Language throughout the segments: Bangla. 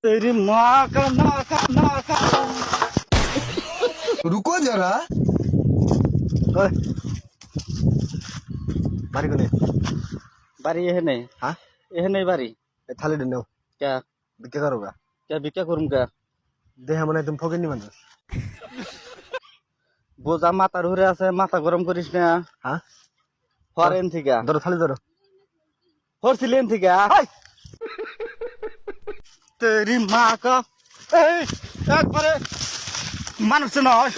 तेरी माँ का नाका रुको जरा। ओए, बारी को नहीं। बारी यह नहीं। हाँ यह नहीं बारी। थाली डंडो क्या बिक्के करोगा क्या बिक्या करूँगा देह मने तुम फोगे नहीं बंद। বোঝা মাথার ঘুরে আছে মাথা গরম করিস না हाँ ফরেন থেকে ধরো থালি ধরো। হরছিলেন থেকে তেরি মা কা এই একবারে মানুষ নস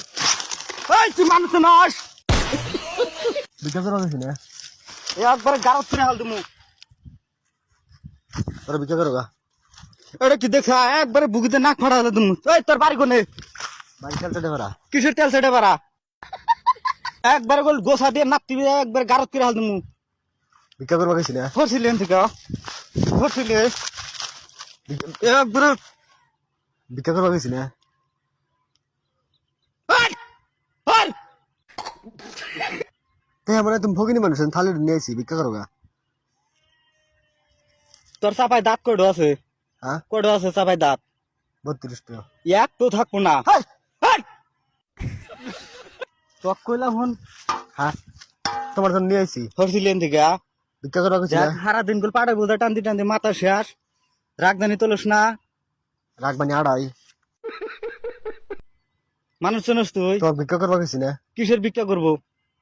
এই তুই মানুষ নস বিক্কে করবা কিছু না একবারে গারত করে হাল দিমু ধরো বিক্কে করোগা এটা কি দেখা একবারে বুকিতে নাক ফাড়া হলো দিমু এই তোর বাড়ি কোনে বাড়ি খেলতে দেবরা কিসের তেল সেটা বাড়া একবারে গোল গোসা দিয়ে নাপতি একবারে গারত করে হাল দিমু বিক্কে করবা কিছু না হরছিলেন থেকে হরছিলে একবারে বিক্কে করবা কিছু না দেহ মনে তুমি ফোগে नहीं মানুষ থালি নিয়ে আইছি বিক্কে করোগা। তোর চাপায় দাঁত কয়ডো আছে হ্যাঁ কয়ডো আছে চাপায় দাঁত 32 টাকা। এক তো থাকবো না তোক কইলাম হন হ্যাঁ তোমার জন্য নিয়ে আইছি হরছিলেন থেকে বিক্কে করবা কিছু না সারা দিন গুলো পাড়ে বোঝা টানতে টানতে মাথা শেষ রাগদানি তোলস না রাখবানি আড়াই মানুষ চিনস তুই তোমার বিক্কে করবা কিছু না কিসের ভিক্ষা করবো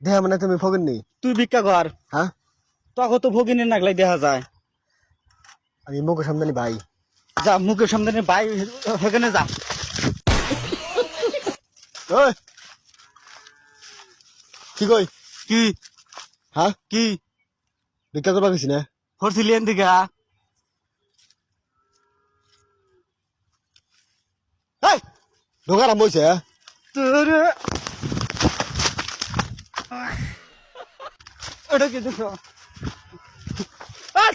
দেহ মনে তুমি ফোগেন নি। তুই ভিক্ষা কর হ্যাঁ তখন তো ভগিনীর নাগলাই দেখা যায় আমি মুখের সামনে নি ভাই যা মুখের সামনে ভাই সেখানে যা ওই কি কই কি হ্যাঁ কি বিক্কে করবা কিছু না হরছিলেন থেকে এই ঢোকার আম হইছে তোর এটা কি দেখো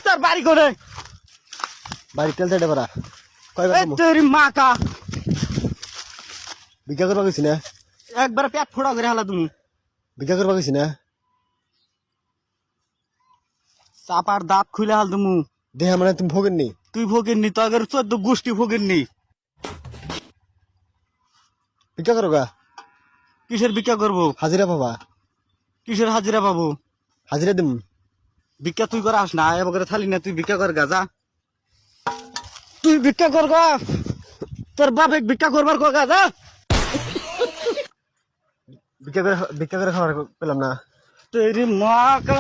তোর বাড়ি করে বাড়ি খেলতে দেবরা কয়বার কমু তোর মা কা বিক্কে করবা কিছু না একবার পেট ফোড়া করে হালা তুমি বিক্কে করবা কিছু না চাপার দাঁত খুলে হাল তুমি দেহ মানে তুমি ফোগেন নি। তুই ভোগেননি তো আগের 14 গোষ্ঠী ভোগেননি বিক্কে করোগা কিসের ভিক্ষা করবো হাজিরা পাবা কিসের হাজিরা পাবো হাজিরা দিম ভিক্ষা তুই করাস না এবার থালি না তুই ভিক্ষা কর গা যা তুই ভিক্ষা কর গা তোর বাপে ভিক্ষা করবার কর গা যা বিক্কে করে খাবার পেলাম না। তেরি মা কা